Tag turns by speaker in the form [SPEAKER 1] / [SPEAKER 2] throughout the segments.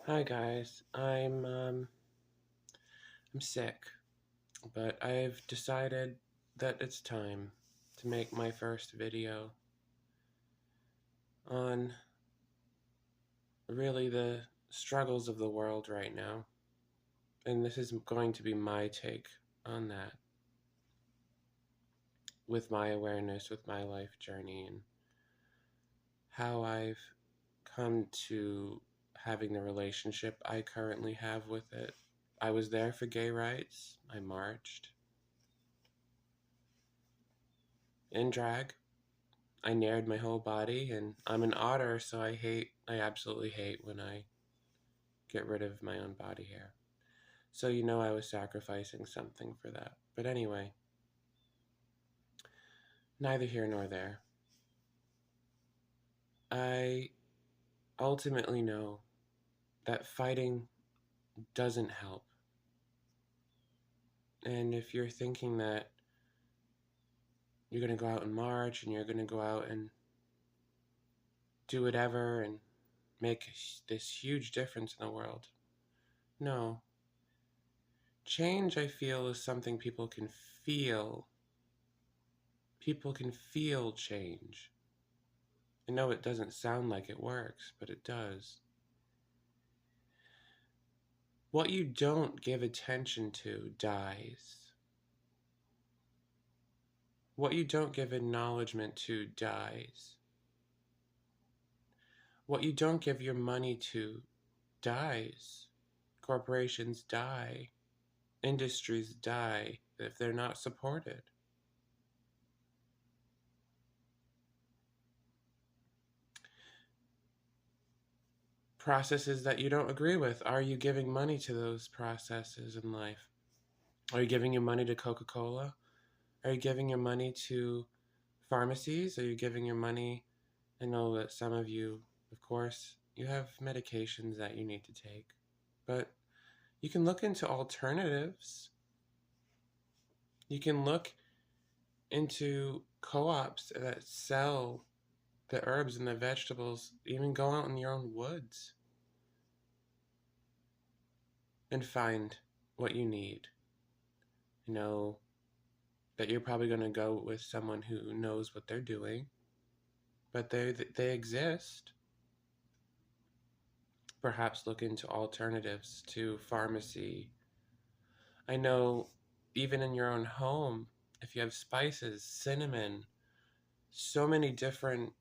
[SPEAKER 1] Hi guys, I'm sick, but I've decided that it's time to make my first video on really the struggles of the world right now. And this is going to be my take on that with my awareness, with my life journey, and how I've come to having the relationship I currently have with it. I was there for gay rights. I marched in drag. I nared my whole body, and I'm an otter, so I absolutely hate when I get rid of my own body hair. So I was sacrificing something for that. But anyway, neither here nor there. I ultimately know that fighting doesn't help. And if you're thinking that you're going to go out and march and you're going to go out and do whatever and make this huge difference in the world, no. Change, I feel, is something people can feel. People can feel change. I know it doesn't sound like it works, but it does. What you don't give attention to dies. What you don't give acknowledgement to dies. What you don't give your money to dies. Corporations die. Industries die if they're not supported. Processes that you don't agree with, are you giving money to those processes in life? Are you giving your money to Coca-Cola? Are you giving your money to pharmacies? Are you giving your money? I know that some of you, of course, you have medications that you need to take, but you can look into alternatives. You can look into co-ops that sell the herbs and the vegetables, even go out in your own woods and find what you need. You know that you're probably going to go with someone who knows what they're doing, but they exist. Perhaps look into alternatives to pharmacy. I know even in your own home, if you have spices, cinnamon, so many different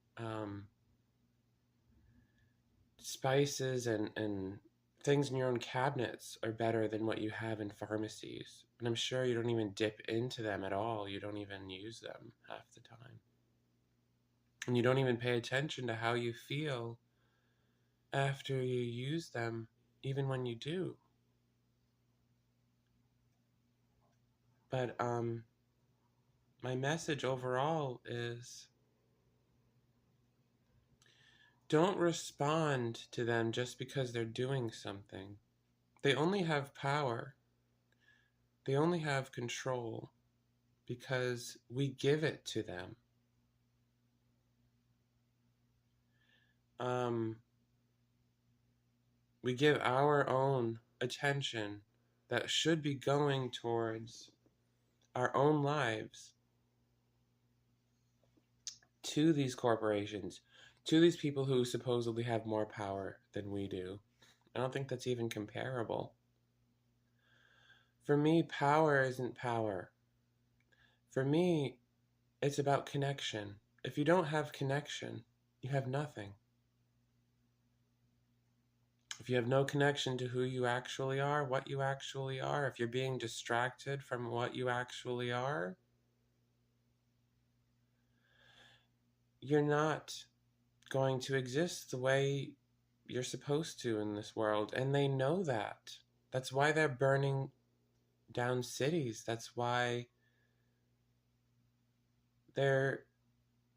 [SPEAKER 1] spices and things in your own cabinets are better than what you have in pharmacies. And I'm sure you don't even dip into them at all. You don't even use them half the time. And you don't even pay attention to how you feel after you use them, even when you do. But my message overall is don't respond to them just because they're doing something. They only have power. They only have control because we give it to them. We give our own attention that should be going towards our own lives to these corporations, to these people who supposedly have more power than we do. I don't think that's even comparable. For me, power isn't power. For me, it's about connection. If you don't have connection, you have nothing. If you have no connection to who you actually are, what you actually are, if you're being distracted from what you actually are, you're not going to exist the way you're supposed to in this world. And they know that. That's why they're burning down cities. That's why they're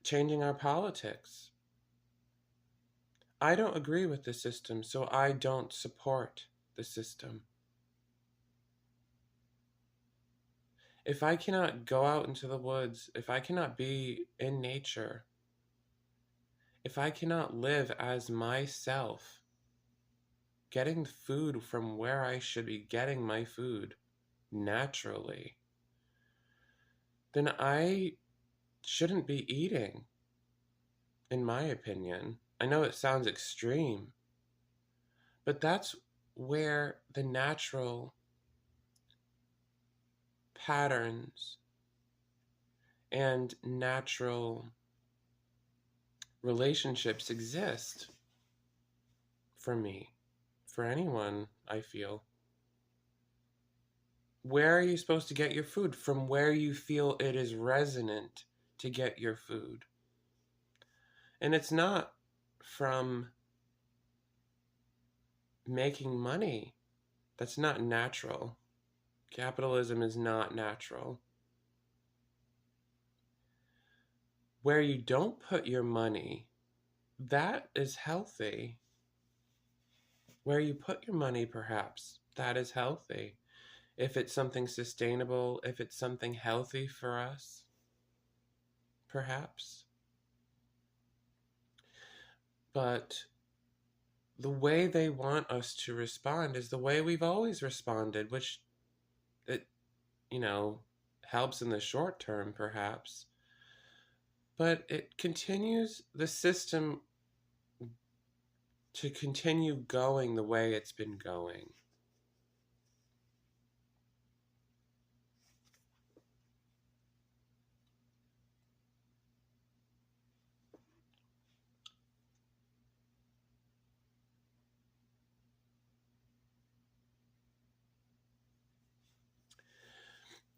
[SPEAKER 1] changing our politics. I don't agree with the system, so I don't support the system. If I cannot go out into the woods, if I cannot be in nature, if I cannot live as myself, getting food from where I should be getting my food naturally, then I shouldn't be eating, in my opinion. I know it sounds extreme, but that's where the natural patterns and natural relationships exist for me, for anyone, I feel. Where are you supposed to get your food? From where you feel it is resonant to get your food. And it's not from making money. That's not natural. Capitalism is not natural. Where you don't put your money, that is healthy. Where you put your money, perhaps, that is healthy. If it's something sustainable, if it's something healthy for us, perhaps. But the way they want us to respond is the way we've always responded, which it, helps in the short term, perhaps. But it continues the system to continue going the way it's been going.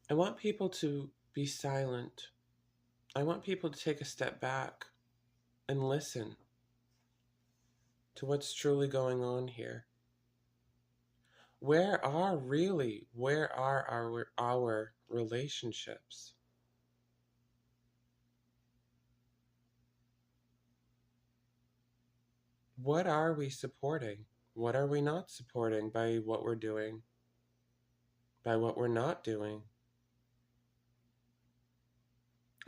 [SPEAKER 1] I want people to be silent. I want people to take a step back and listen to what's truly going on here. Where are our relationships? What are we supporting? What are we not supporting by what we're doing? By what we're not doing?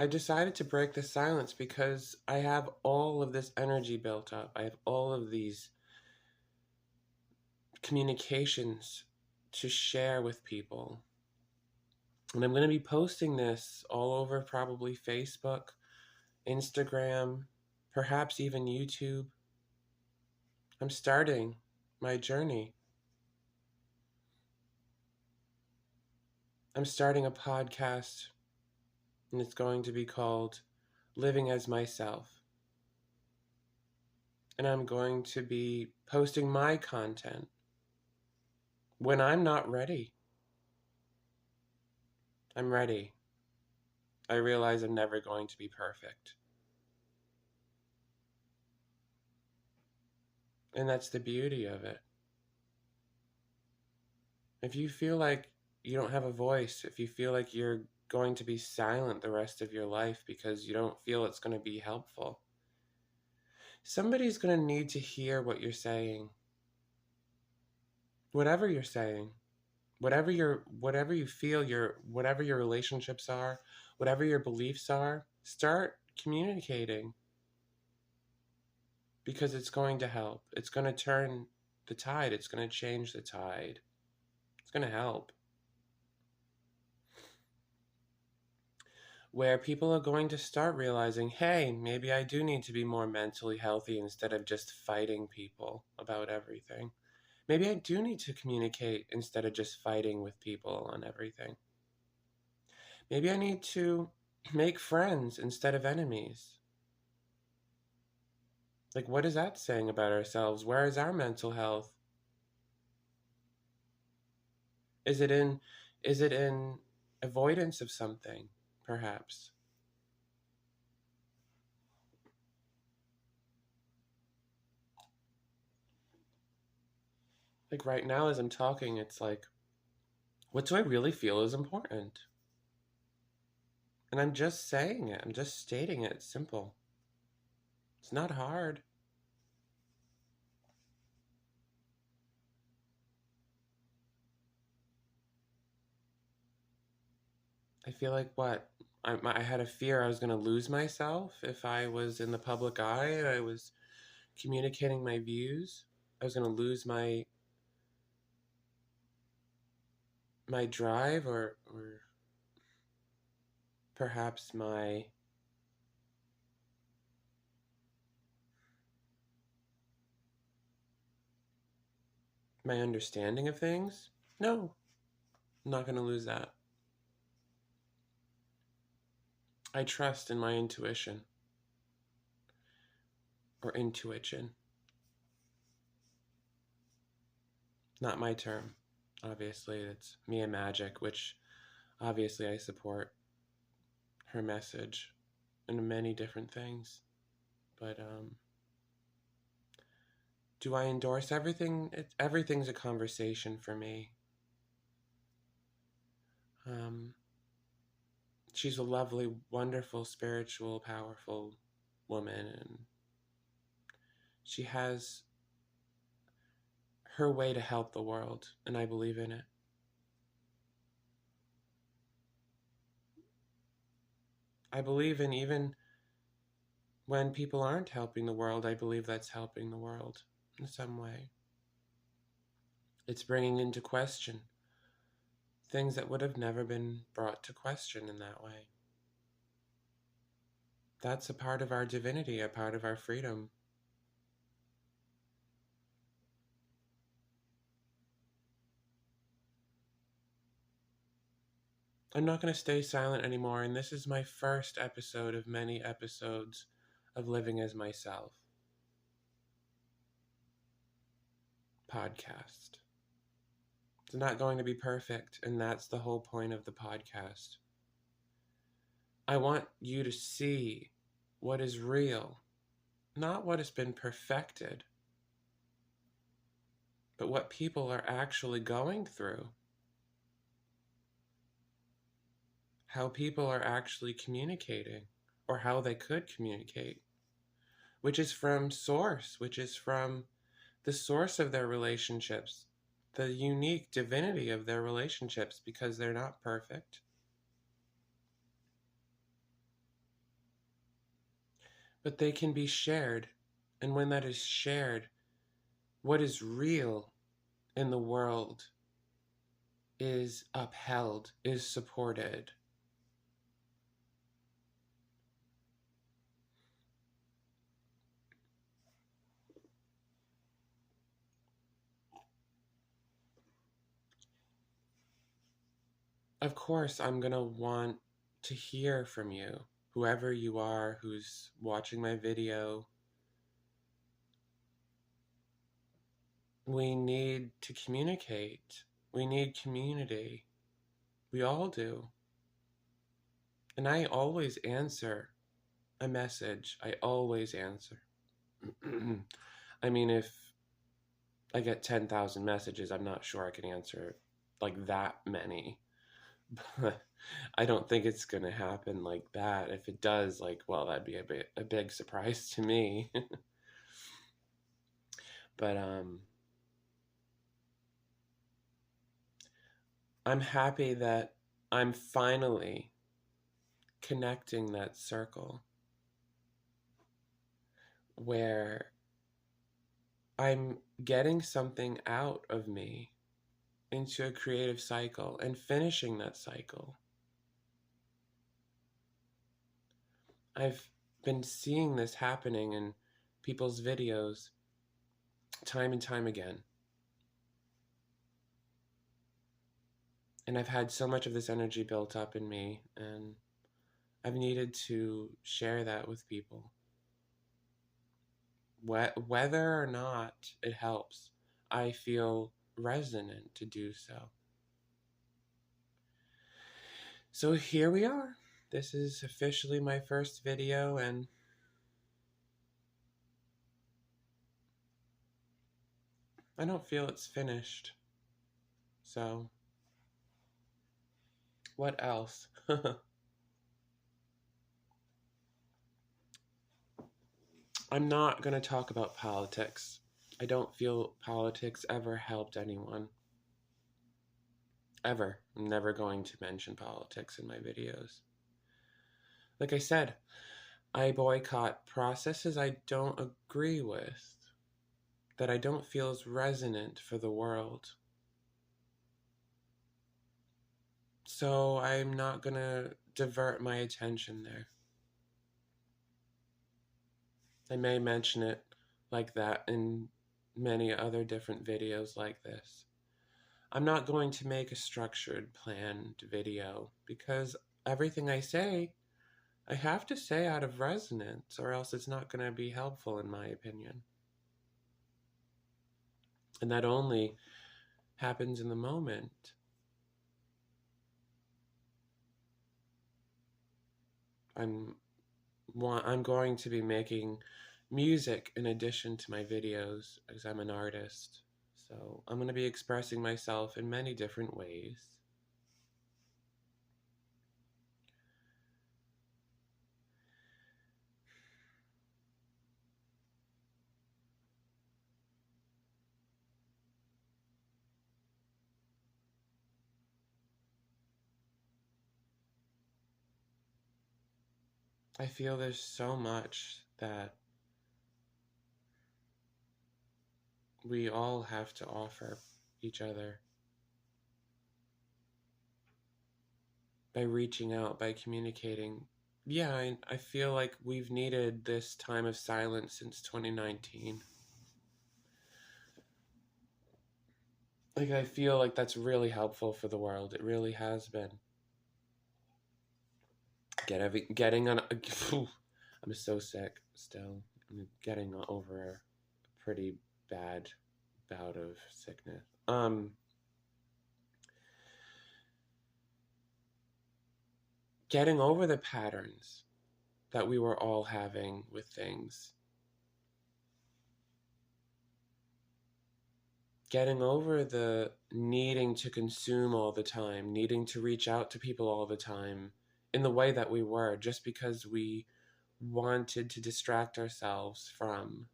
[SPEAKER 1] I decided to break the silence because I have all of this energy built up. I have all of these communications to share with people. And I'm going to be posting this all over probably Facebook, Instagram, perhaps even YouTube. I'm starting my journey. I'm starting a podcast, and it's going to be called Living as Myself. And I'm going to be posting my content when I'm not ready. I'm ready. I realize I'm never going to be perfect. And that's the beauty of it. If you feel like you don't have a voice, if you feel like you're going to be silent the rest of your life because you don't feel it's going to be helpful, somebody's going to need to hear what you're saying. Whatever you're saying, whatever you feel, whatever your relationships are, whatever your beliefs are, start communicating, because it's going to help. It's going to turn the tide. It's going to change the tide. It's going to help. Where people are going to start realizing, hey, maybe I do need to be more mentally healthy instead of just fighting people about everything. Maybe I do need to communicate instead of just fighting with people on everything. Maybe I need to make friends instead of enemies. Like, what is that saying about ourselves? Where is our mental health? Is it in avoidance of something, perhaps? Like right now as I'm talking, it's like, what do I really feel is important? And I'm just saying it. I'm just stating it. It's simple. It's not hard. I feel like I had a fear I was going to lose myself if I was in the public eye and I was communicating my views. I was going to lose my my drive or perhaps my understanding of things? No, I'm not going to lose that. I trust in my intuition or intuition. Not my term. Obviously, it's Mia Magic, which obviously I support her message in many different things. But do I endorse everything? Everything's a conversation for me. She's a lovely, wonderful, spiritual, powerful woman, and she has her way to help the world, and I believe in it. I believe in, even when people aren't helping the world, I believe that's helping the world in some way. It's bringing into question things that would have never been brought to question in that way. That's a part of our divinity, a part of our freedom. I'm not going to stay silent anymore, and this is my first episode of many episodes of Living as Myself podcast. It's not going to be perfect, and that's the whole point of the podcast. I want you to see what is real, not what has been perfected, but what people are actually going through. How people are actually communicating, or how they could communicate, which is from source, which is from the source of their relationships, the unique divinity of their relationships, because they're not perfect. But they can be shared. And when that is shared, what is real in the world is upheld, is supported. Of course, I'm going to want to hear from you, whoever you are who's watching my video. We need to communicate. We need community. We all do. And I always answer a message. I always answer. I mean, if I get 10,000 messages, I'm not sure I can answer like that many. But I don't think it's going to happen like that. If it does, like, well, that'd be a big surprise to me. But I'm happy that I'm finally connecting that circle where I'm getting something out of me into a creative cycle and finishing that cycle. I've been seeing this happening in people's videos time and time again. And I've had so much of this energy built up in me, and I've needed to share that with people. Whether or not it helps, I feel resonant to do so. So here we are. This is officially my first video, and I don't feel it's finished. So, what else? I'm not going to talk about politics. I don't feel politics ever helped anyone. Ever. I'm never going to mention politics in my videos. Like I said, I boycott processes I don't agree with, that I don't feel is resonant for the world. So I'm not going to divert my attention there. I may mention it like that in many other different videos like this. I'm not going to make a structured, planned video because everything I say, I have to say out of resonance, or else it's not going to be helpful, in my opinion. And that only happens in the moment. I'm going to be making music in addition to my videos because I'm an artist. So I'm going to be expressing myself in many different ways. I feel there's so much that we all have to offer each other by reaching out, by communicating. Yeah, I feel like we've needed this time of silence since 2019. Like, I feel like that's really helpful for the world. It really has been. Getting on. I'm so sick still. I'm getting over a pretty bad bout of sickness. Getting over the patterns that we were all having with things. Getting over the needing to consume all the time, needing to reach out to people all the time in the way that we were, just because we wanted to distract ourselves from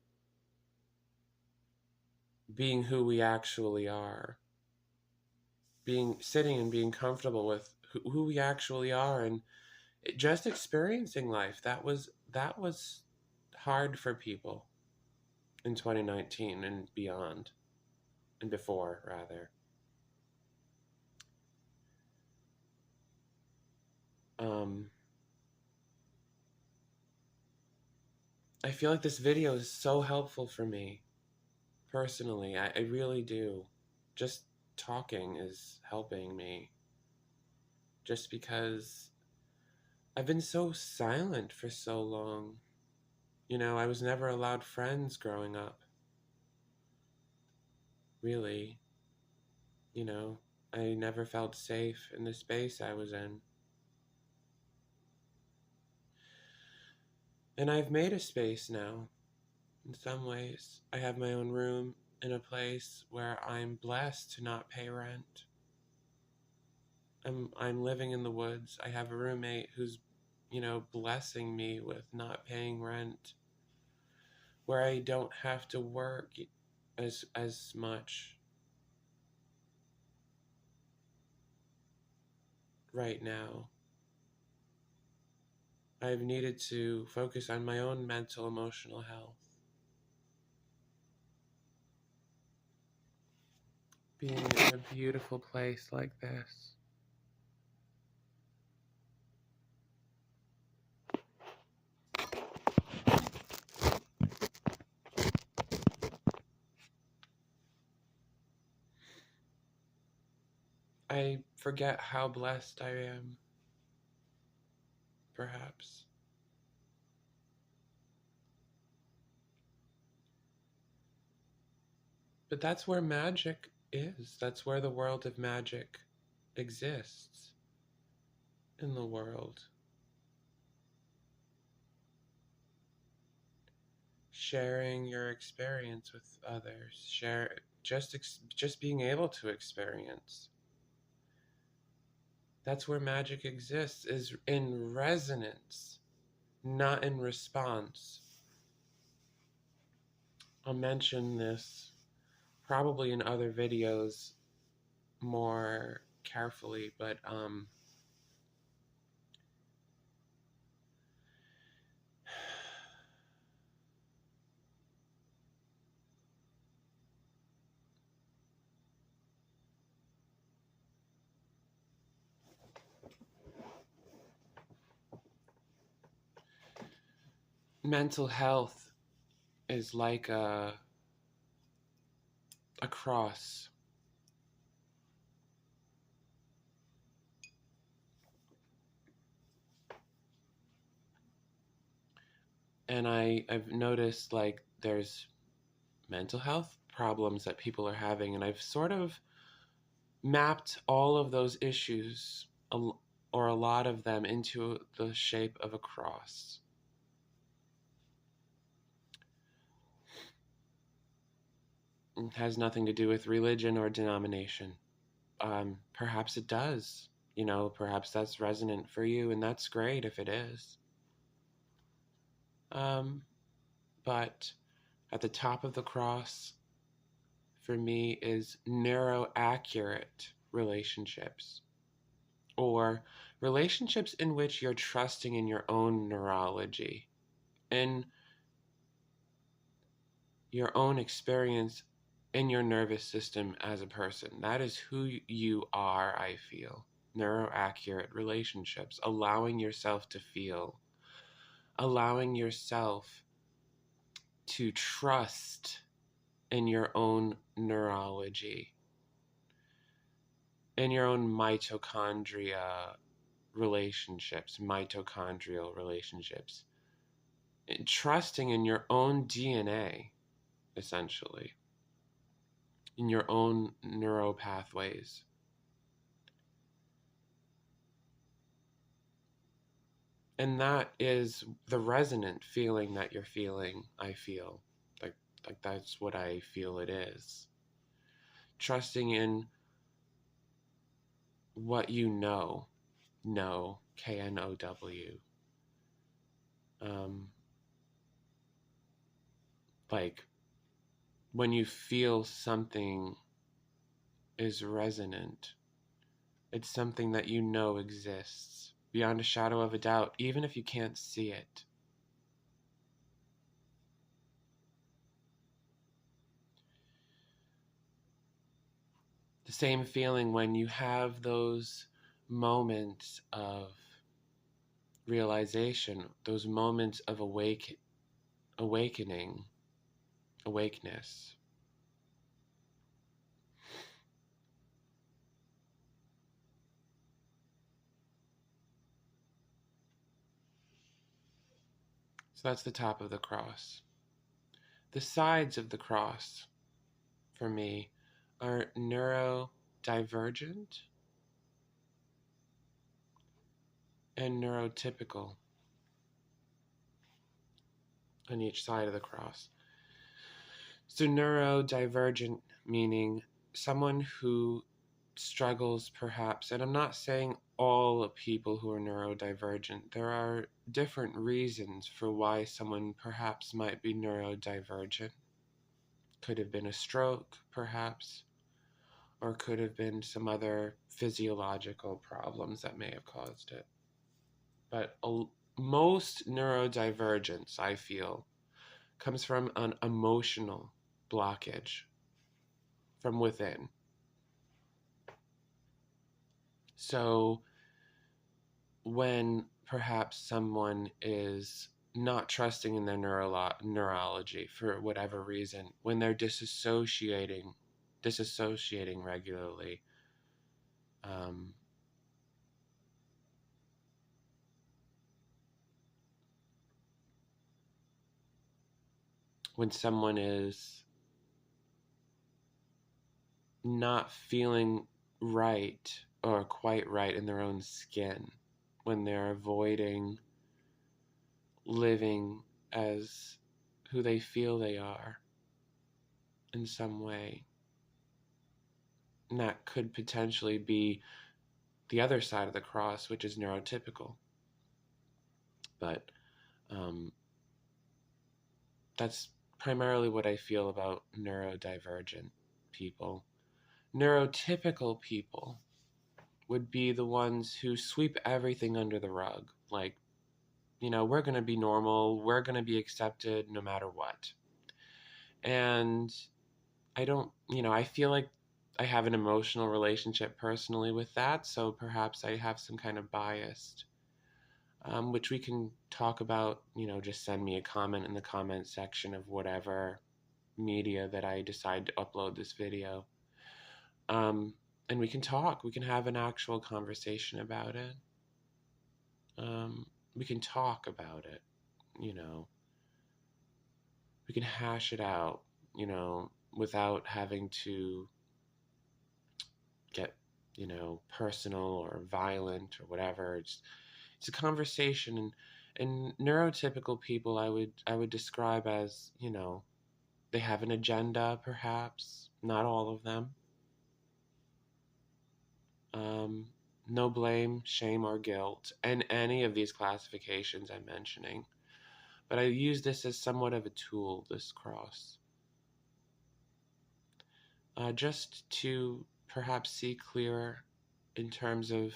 [SPEAKER 1] being who we actually are. Sitting and being comfortable with who we actually are, and just experiencing life. That was hard for people in 2019 and beyond, and before, rather. I feel like this video is so helpful for me personally. I really do. Just talking is helping me, just because I've been so silent for so long. You know, I was never allowed friends growing up. Really. You know, I never felt safe in the space I was in. And I've made a space now, in some ways. I have my own room in a place where I'm blessed to not pay rent. I'm living in the woods. I have a roommate who's, blessing me with not paying rent, where I don't have to work as much right now. I've needed to focus on my own mental, emotional health. Being in a beautiful place like this. I forget how blessed I am, perhaps. But that's where magic is. That's where the world of magic exists in the world. Sharing your experience with others, just being able to experience. That's where magic exists, is in resonance, not in response. I'll mention this probably in other videos more carefully, but mental health is like a cross. And I've noticed like there's mental health problems that people are having, and I've sort of mapped all of those issues, or a lot of them, into the shape of a cross. It has nothing to do with religion or denomination. Perhaps it does. Perhaps that's resonant for you, and that's great if it is. But at the top of the cross, for me, is narrow-accurate relationships, or relationships in which you're trusting in your own neurology, in your own experience, in your nervous system as a person. That is who you are, I feel. Neuroaccurate relationships, allowing yourself to feel, allowing yourself to trust in your own neurology, in your own mitochondrial relationships, and trusting in your own DNA, essentially, in your own neuropathways. And that is the resonant feeling that you're feeling, I feel. Like that's what I feel it is. Trusting in what you know, K-N-O-W. Like when you feel something is resonant, it's something that you know exists beyond a shadow of a doubt, even if you can't see it. The same feeling when you have those moments of realization, those moments of awakening, awakeness. So that's the top of the cross. The sides of the cross, for me, are neurodivergent and neurotypical on each side of the cross. So neurodivergent meaning someone who struggles perhaps, and I'm not saying all people who are neurodivergent, there are different reasons for why someone perhaps might be neurodivergent. Could have been a stroke, perhaps, or could have been some other physiological problems that may have caused it. But most neurodivergence, I feel, comes from an emotional blockage from within. So when perhaps someone is not trusting in their neurology for whatever reason, when they're disassociating regularly, when someone is not feeling right or quite right in their own skin, when they're avoiding living as who they feel they are in some way. And that could potentially be the other side of the cross, which is neurotypical. But that's primarily what I feel about neurodivergent people. Neurotypical people would be the ones who sweep everything under the rug. Like, we're going to be normal, we're going to be accepted no matter what. And I feel like I have an emotional relationship personally with that, so perhaps I have some kind of bias which we can talk about. Just send me a comment in the comment section of whatever media that I decide to upload this video. And we can talk. We can have an actual conversation about it. We can talk about it. We can hash it out, without having to get, personal or violent or whatever. It's a conversation, and neurotypical people I would describe as, they have an agenda, perhaps, not all of them. No blame, shame, or guilt in any of these classifications I'm mentioning. But I use this as somewhat of a tool, this cross, just to perhaps see clearer in terms of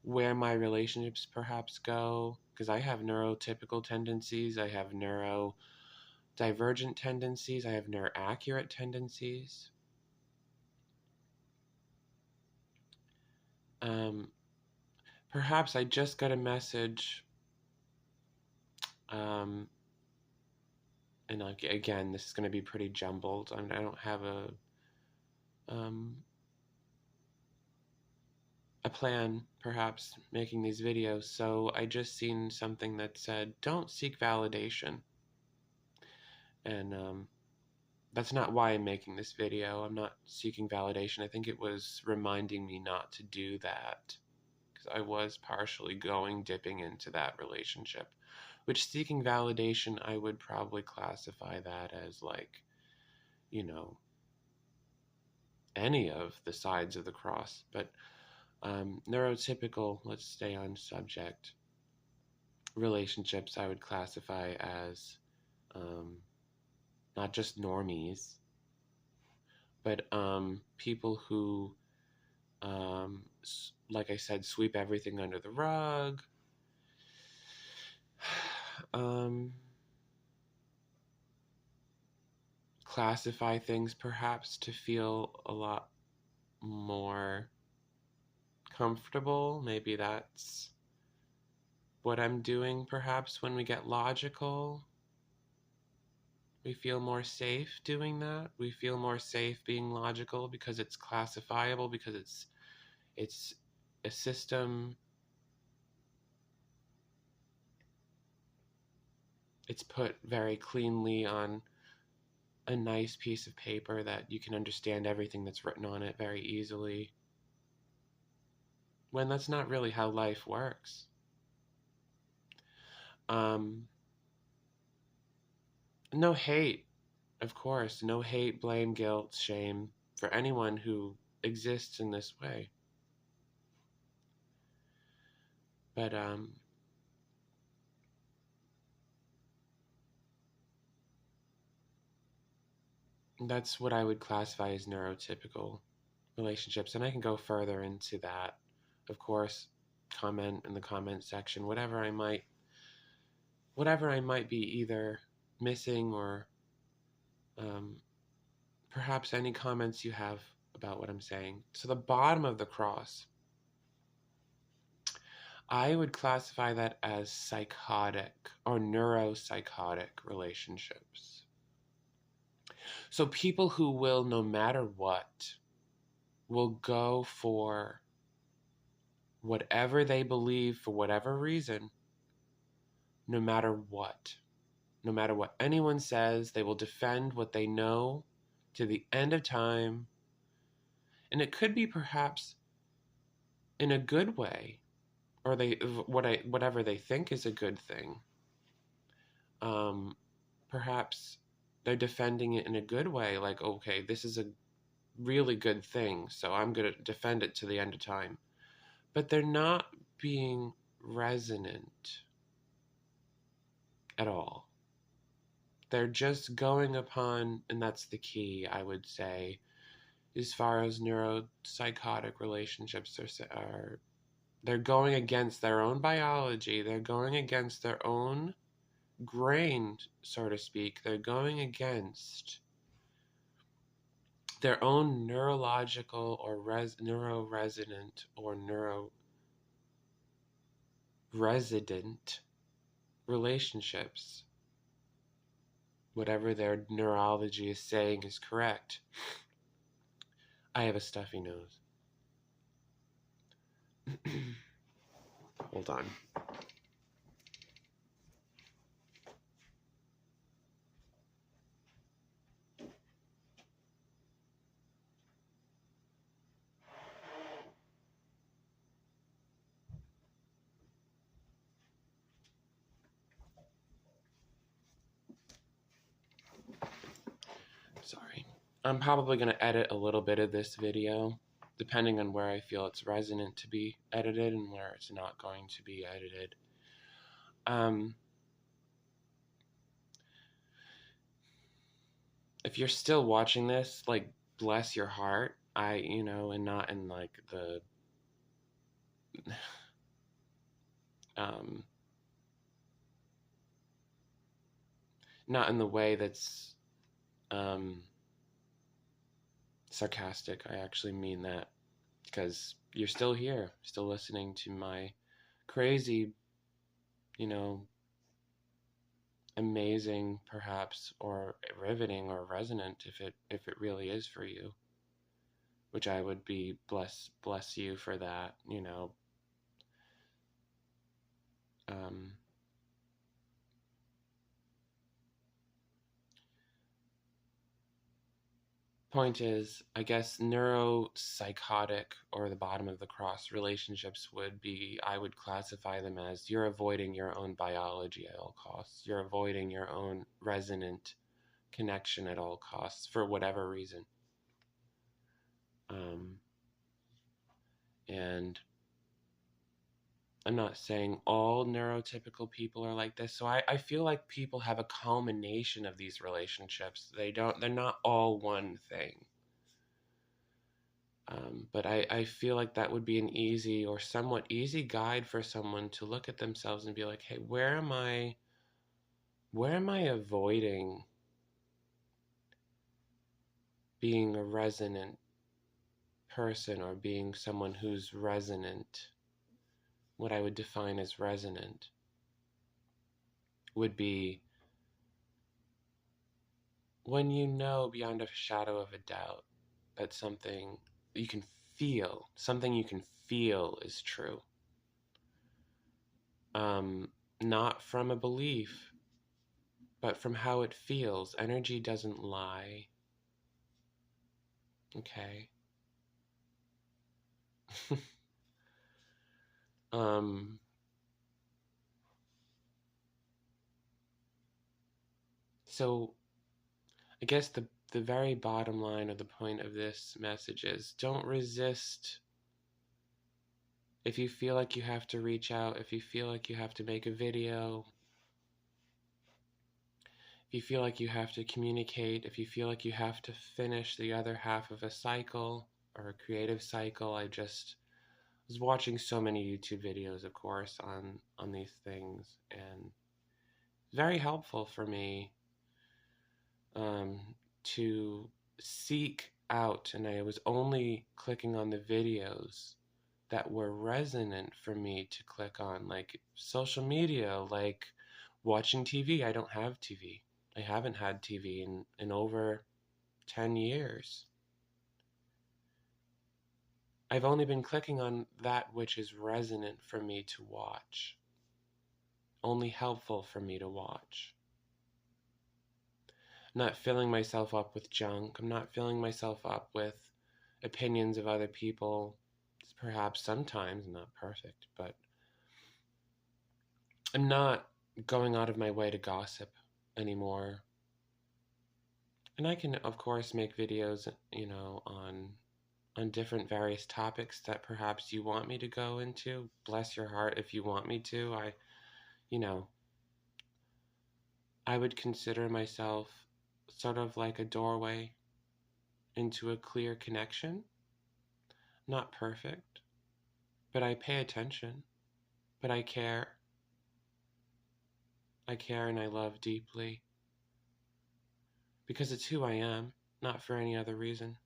[SPEAKER 1] where my relationships perhaps go, because I have neurotypical tendencies, I have neurodivergent tendencies, I have neuroaccurate tendencies. Perhaps I just got a message, and again, this is going to be pretty jumbled. I don't have a plan, perhaps, making these videos, so I just seen something that said, don't seek validation. And that's not why I'm making this video. I'm not seeking validation. I think it was reminding me not to do that, because I was partially dipping into that relationship, which seeking validation, I would probably classify that as like, any of the sides of the cross. But neurotypical, let's stay on subject, relationships I would classify as not just normies, but people who, like I said, sweep everything under the rug, classify things perhaps to feel a lot more comfortable. Maybe that's what I'm doing perhaps when we get logical. We feel more safe doing that. We feel more safe being logical because it's classifiable, because it's a system. It's put very cleanly on a nice piece of paper that you can understand everything that's written on it very easily, when that's not really how life works. No hate, of course, no hate, blame, guilt, shame for anyone who exists in this way. But that's what I would classify as neurotypical relationships, and I can go further into that, of course. Comment in the comment section whatever I might be either missing, or perhaps any comments you have about what I'm saying. So the bottom of the cross, I would classify that as psychotic or neuropsychotic relationships. So people who will, no matter what, will go for whatever they believe for whatever reason, no matter what. No matter what anyone says, they will defend what they know to the end of time. And it could be perhaps in a good way, or whatever they think is a good thing. Perhaps they're defending it in a good way, like, okay, this is a really good thing, so I'm going to defend it to the end of time. But they're not being resonant at all. They're just going upon, and that's the key, I would say, as far as neuropsychotic relationships are, they're going against their own biology. They're going against their own grain, so to speak. They're going against their own neurological or neuroresonant or resident relationships. Whatever their neurology is saying is correct. I have a stuffy nose. Hold on. Sorry. I'm probably going to edit a little bit of this video, depending on where I feel it's resonant to be edited and where it's not going to be edited. If you're still watching this, like, bless your heart. And not in like the not in the way that's sarcastic. I actually mean that, because you're still here, still listening to my crazy, amazing, perhaps, or riveting or resonant, if it really is for you, which I would be bless you for that. Point is, I guess neuropsychotic, or the bottom of the cross relationships I would classify them as you're avoiding your own biology at all costs. You're avoiding your own resonant connection at all costs for whatever reason. And I'm not saying all neurotypical people are like this. So I feel like people have a culmination of these relationships. They're not all one thing. But I feel like that would be an easy or somewhat easy guide for someone to look at themselves and be like, hey, where am I avoiding being a resonant person, or being someone who's resonant? What I would define as resonant would be when you know beyond a shadow of a doubt that something you can feel is true. Not from a belief, but from how it feels. Energy doesn't lie. Okay. So I guess the very bottom line, or the point of this message, is don't resist. If you feel like you have to reach out, if you feel like you have to make a video, if you feel like you have to communicate, if you feel like you have to finish the other half of a cycle or a creative cycle. I was watching so many YouTube videos, of course, on these things, and it's very helpful for me to seek out, and I was only clicking on the videos that were resonant for me to click on, like social media, like watching TV. I don't have TV. I haven't had TV in over 10 years. I've only been clicking on that which is resonant for me to watch, only helpful for me to watch. I'm not filling myself up with junk. I'm not filling myself up with opinions of other people. It's perhaps sometimes not perfect, but I'm not going out of my way to gossip anymore. And I can, of course, make videos, on different various topics that perhaps you want me to go into. Bless your heart if you want me to. I would consider myself sort of like a doorway into a clear connection. Not perfect, but I pay attention, but I care. I care and I love deeply, because it's who I am, not for any other reason.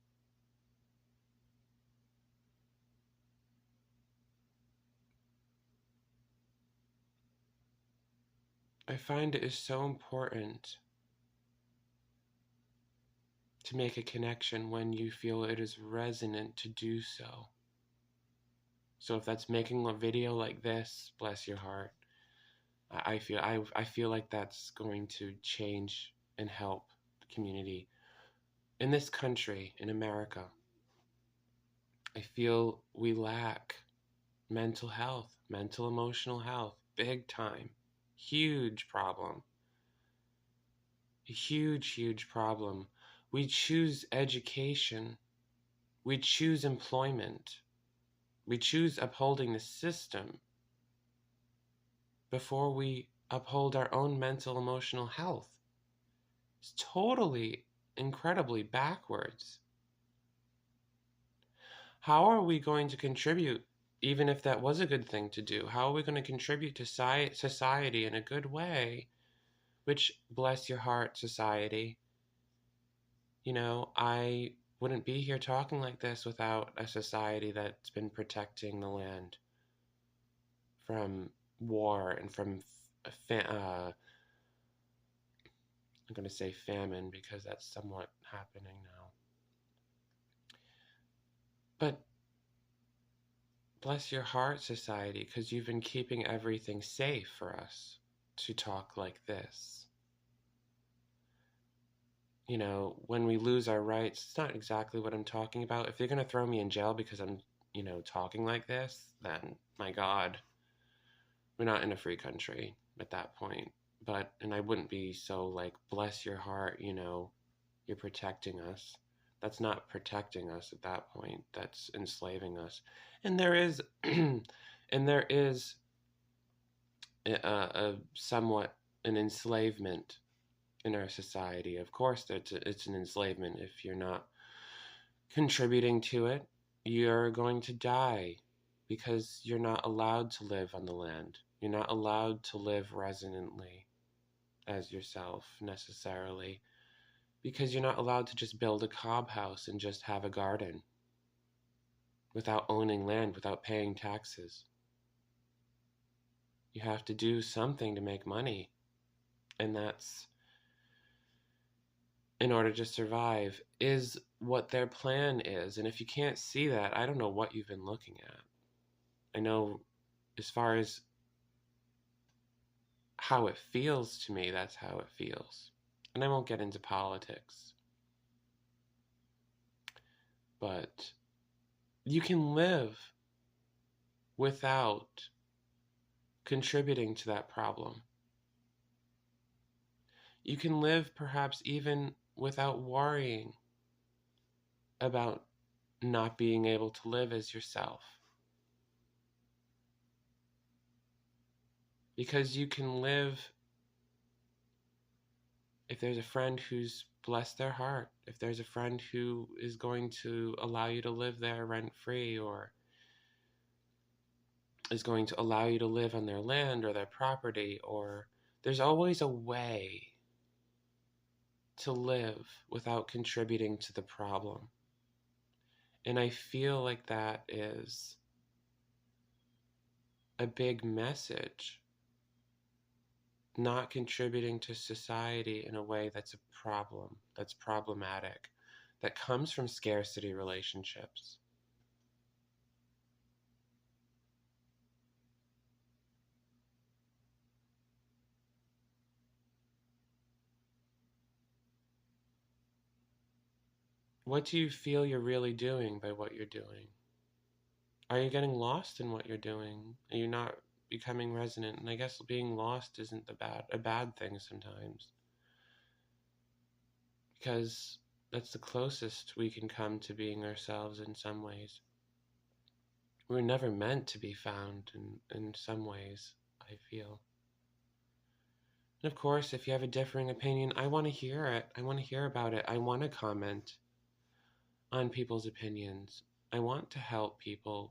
[SPEAKER 1] I find it is so important to make a connection when you feel it is resonant to do so. So if that's making a video like this, bless your heart, I feel like that's going to change and help the community. In this country, in America, I feel we lack mental health, mental emotional health, big time. Huge problem. A huge, huge problem. We choose education. We choose employment. We choose upholding the system before we uphold our own mental emotional health. It's totally, incredibly backwards. How are we going to contribute, even if that was a good thing to do? How are we going to contribute to society in a good way? Which, bless your heart, society, I wouldn't be here talking like this without a society that's been protecting the land from war and from I'm going to say famine because that's somewhat happening now. But bless your heart, society, because you've been keeping everything safe for us to talk like this. When we lose our rights, it's not exactly what I'm talking about. If you're going to throw me in jail because I'm, talking like this, then my God, we're not in a free country at that point. And I wouldn't be so like, bless your heart, you're protecting us. That's not protecting us at that point. That's enslaving us. And there is, and there is a somewhat an enslavement in our society. Of course, it's an enslavement. If you're not contributing to it, you're going to die because you're not allowed to live on the land. You're not allowed to live resonantly as yourself necessarily because you're not allowed to just build a cob house and just have a garden without owning land, without paying taxes. You have to do something to make money, and that's in order to survive is what their plan is. And if you can't see that, I don't know what you've been looking at. I know as far as how it feels to me, that's how it feels. And I won't get into politics. But you can live without contributing to that problem. You can live perhaps even without worrying about not being able to live as yourself. Because you can live, if there's a friend who's blessed their heart, if there's a friend who is going to allow you to live there rent-free or is going to allow you to live on their land or their property, or there's always a way to live without contributing to the problem. And I feel like that is a big message. Not contributing to society in a way that's a problem, that's problematic, that comes from scarcity relationships. What do you feel you're really doing by what you're doing? Are you getting lost in what you're doing? Are you not becoming resonant? And I guess being lost isn't a bad thing sometimes. Because that's the closest we can come to being ourselves in some ways. We were never meant to be found in some ways, I feel. And of course, if you have a differing opinion, I want to hear it. I want to hear about it. I want to comment on people's opinions. I want to help people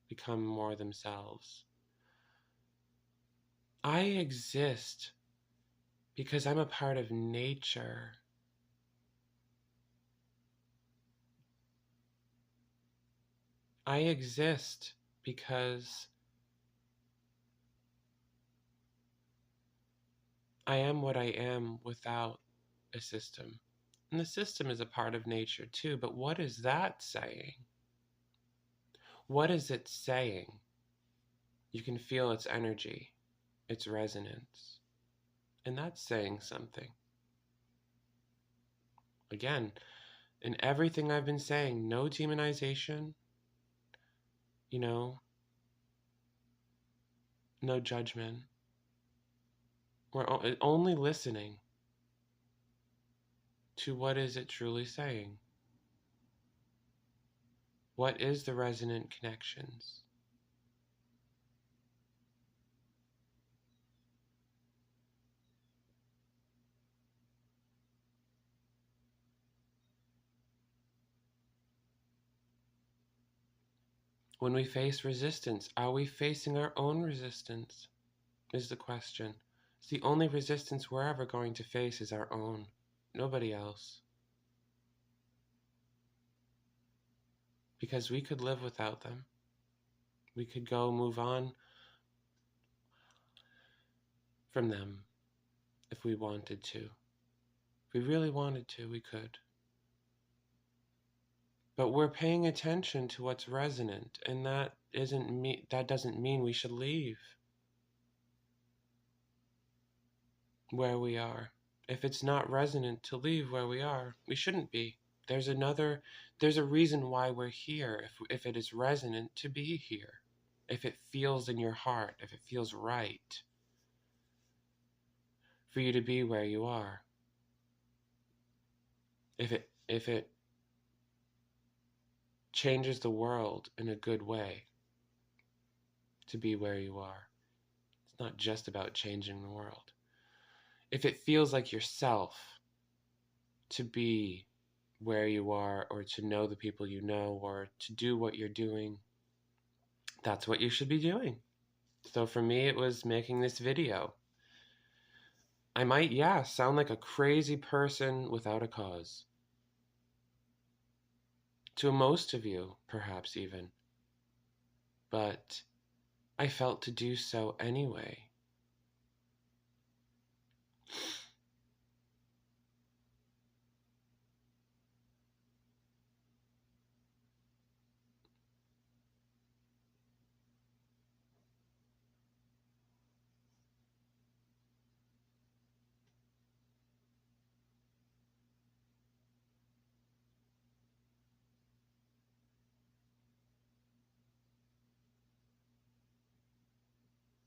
[SPEAKER 1] become more themselves. I exist because I'm a part of nature. I exist because I am what I am without a system. And the system is a part of nature too, but what is that saying? What is it saying? You can feel its energy, its resonance, and that's saying something. Again, in everything I've been saying, no demonization, no judgment. We're only listening to what is it truly saying. What is the resonant connections? When we face resistance, are we facing our own resistance? Is the question. It's the only resistance we're ever going to face is our own. Nobody else. Because we could live without them. We could go move on from them if we wanted to. If we really wanted to, we could. But we're paying attention to what's resonant, and that doesn't mean we should leave where we are. If it's not resonant to leave where we are, we shouldn't be. There's a reason why we're here, if it is resonant to be here. If it feels in your heart, if it feels right for you to be where you are. If it changes the world in a good way to be where you are. It's not just about changing the world. If it feels like yourself to be where you are, or to know the people you know, or to do what you're doing, that's what you should be doing. So for me, it was making this video. I might, sound like a crazy person without a cause. To most of you, perhaps even. But I felt to do so anyway.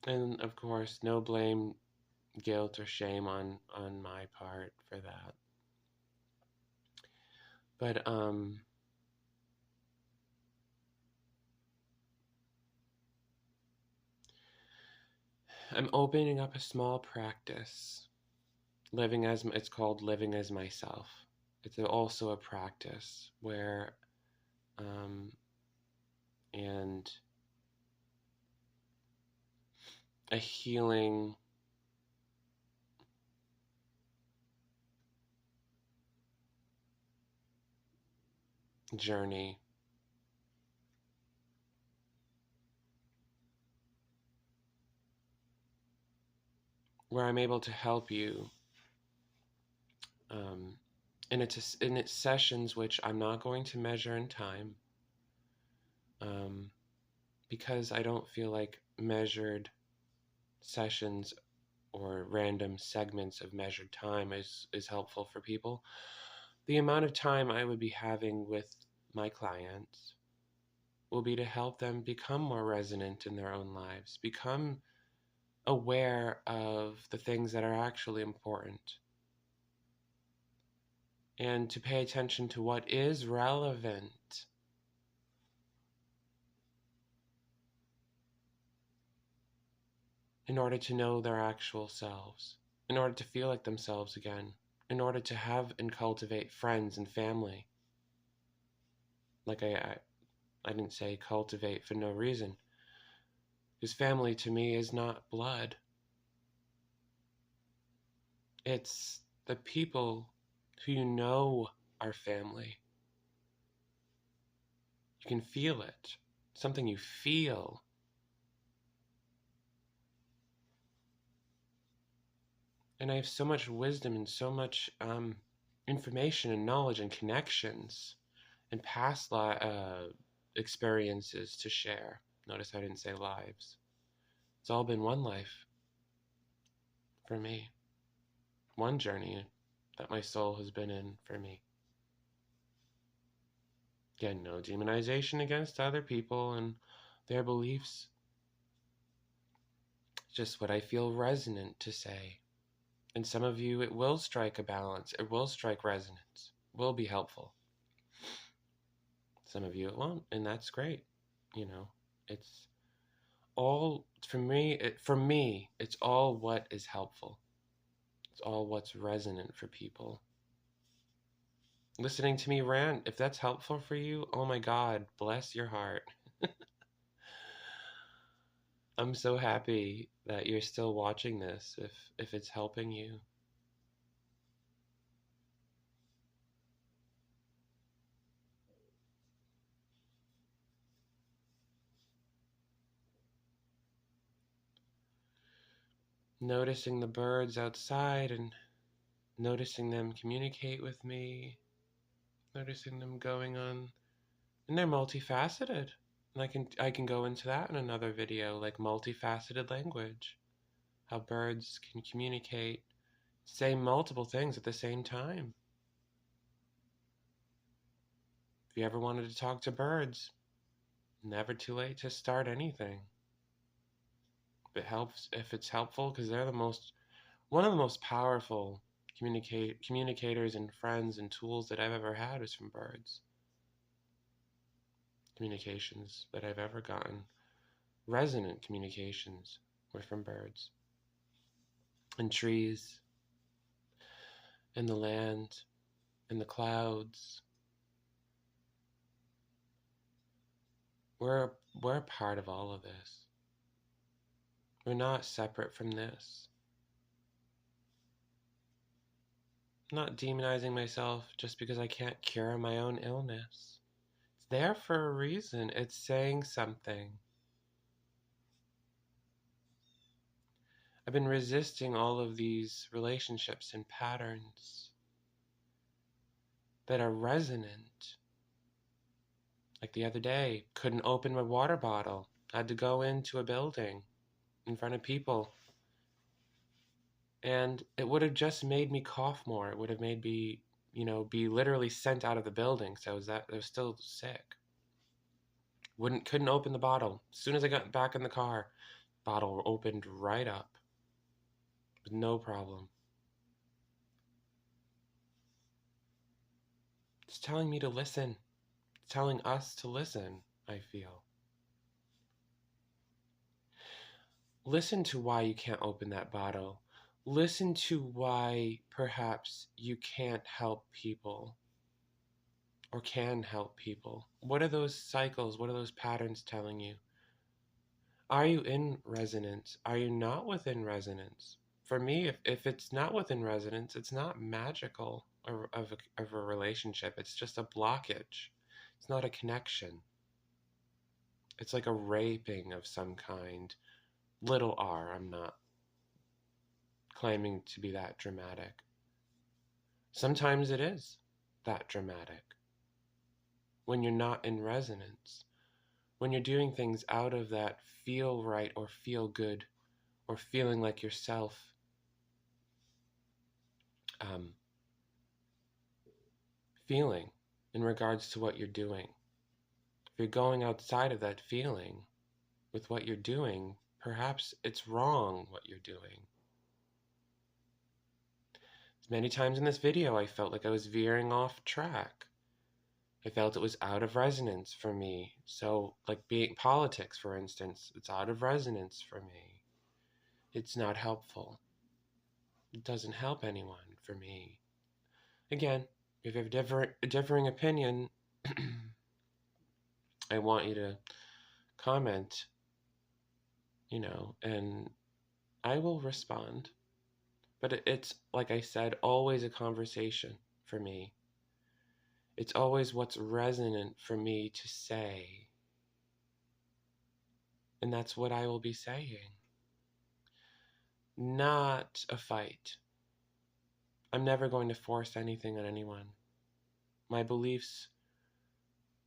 [SPEAKER 1] And of course, no blame, guilt, or shame on my part for that. But I'm opening up a small practice. It's called Living as Myself. It's also a practice where and a healing journey where I'm able to help you in its sessions, which I'm not going to measure in time, because I don't feel like measured sessions or random segments of measured time is helpful for people. The amount of time I would be having with my clients will be to help them become more resonant in their own lives, become aware of the things that are actually important, and to pay attention to what is relevant. In order to know their actual selves, in order to feel like themselves again, in order to have and cultivate friends and family. Like I didn't say cultivate for no reason, because family to me is not blood. It's the people who you know are family. You can feel it. Something you feel. And I have so much wisdom and so much information and knowledge and connections and past experiences to share. Notice I didn't say lives. It's all been one life for me, one journey that my soul has been in for me. Again, no demonization against other people and their beliefs. Just what I feel resonant to say. And some of you, it will strike a balance. It will strike resonance. It will be helpful. Some of you, it won't, and that's great. It's all for me. For me, it's all what is helpful. It's all what's resonant for people. Listening to me rant, if that's helpful for you, oh my God, bless your heart. I'm so happy that you're still watching this if it's helping you. Noticing the birds outside and noticing them communicate with me, noticing them going on, and they're multifaceted. And I can go into that in another video, like multifaceted language, how birds can communicate, say multiple things at the same time. If you ever wanted to talk to birds, never too late to start anything. If it's helpful, because they're one of the most powerful communicators and friends and tools that I've ever had is from birds. Communications that I've ever gotten, resonant communications, were from birds and trees and the land and the clouds. We're a part of all of this. We're not separate from this. I'm not demonizing myself just because I can't cure my own illness. It's there for a reason. It's saying something. I've been resisting all of these relationships and patterns that are resonant. Like the other day, couldn't open my water bottle. I had to go into a building in front of people. And it would have just made me cough more. It would have made me, be literally sent out of the building. So I was still sick. Couldn't open the bottle. As soon as I got back in the car, bottle opened right up. With no problem. It's telling me to listen. It's telling us to listen, I feel. Listen to why you can't open that bottle. Listen to why perhaps you can't help people or can help people. What are those cycles? What are those patterns telling you? Are you in resonance? Are you not within resonance? For me, if it's not within resonance, it's not magical of a relationship. It's just a blockage. It's not a connection. It's like a raping of some kind. Little r, I'm not claiming to be that dramatic. Sometimes it is that dramatic. When you're not in resonance, when you're doing things out of that feel right or feel good or feeling like yourself, feeling in regards to what you're doing. If you're going outside of that feeling with what you're doing, perhaps it's wrong what you're doing. Many times in this video, I felt like I was veering off track. I felt it was out of resonance for me. So, like being politics, for instance, it's out of resonance for me. It's not helpful. It doesn't help anyone for me. Again, if you have a differing opinion, I want you to comment, and I will respond. But it's, like I said, always a conversation for me. It's always what's resonant for me to say. And that's what I will be saying. Not a fight. I'm never going to force anything on anyone. My beliefs,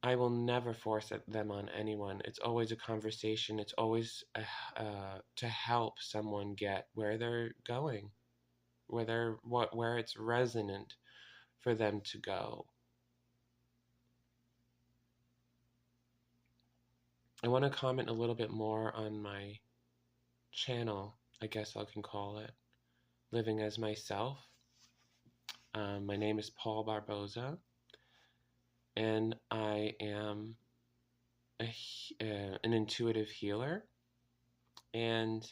[SPEAKER 1] I will never force them on anyone. It's always a conversation. It's always to help someone get where they're going, where it's resonant for them to go. I want to comment a little bit more on my channel, I guess I can call it, Living as Myself. My name is Paul Barboza, and I am an intuitive healer and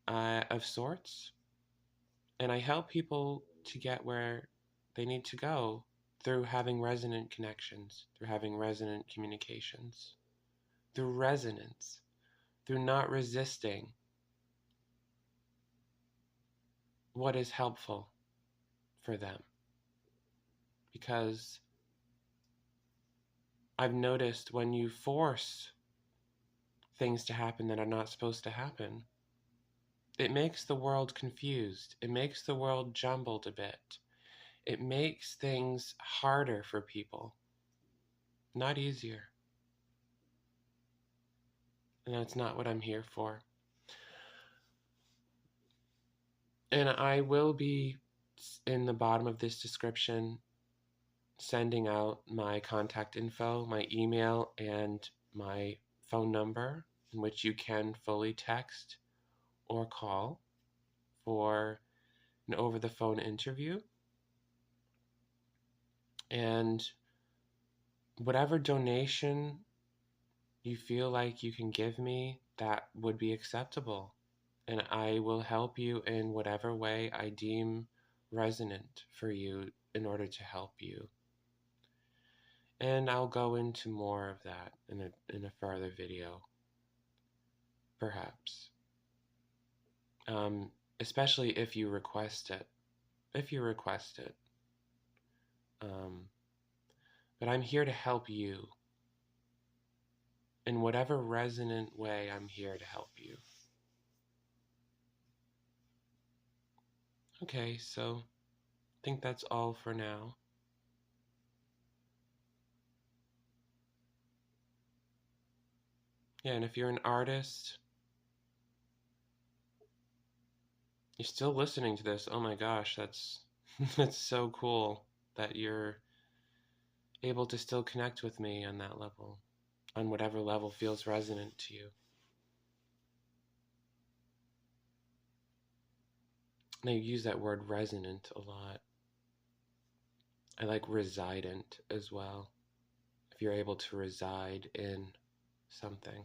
[SPEAKER 1] of sorts, and I help people to get where they need to go through having resonant connections, through having resonant communications, through resonance, through not resisting what is helpful for them. Because I've noticed when you force things to happen that are not supposed to happen, it makes the world confused. It makes the world jumbled a bit. It makes things harder for people, not easier. And that's not what I'm here for. And I will be, in the bottom of this description, sending out my contact info, my email, and my phone number, in which you can fully text or call for an over-the-phone interview. And whatever donation you feel like you can give me, that would be acceptable. And I will help you in whatever way I deem resonant for you in order to help you. And I'll go into more of that in a further video, perhaps. Especially if you request it. If you request it. But I'm here to help you. In whatever resonant way, I'm here to help you. Okay, so I think that's all for now. Yeah, and if you're an artist, you're still listening to this, oh my gosh, that's that's so cool that you're able to still connect with me on that level, on whatever level feels resonant to you. And I use that word resonant a lot. I like resident as well. If you're able to reside in something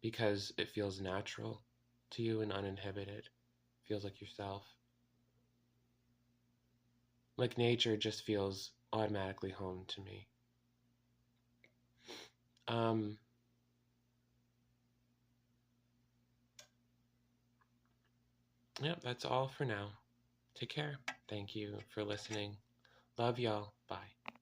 [SPEAKER 1] because it feels natural to you and uninhibited, feels like yourself. Like nature just feels automatically home to me. Yep, that's all for now. Take care. Thank you for listening. Love y'all. Bye.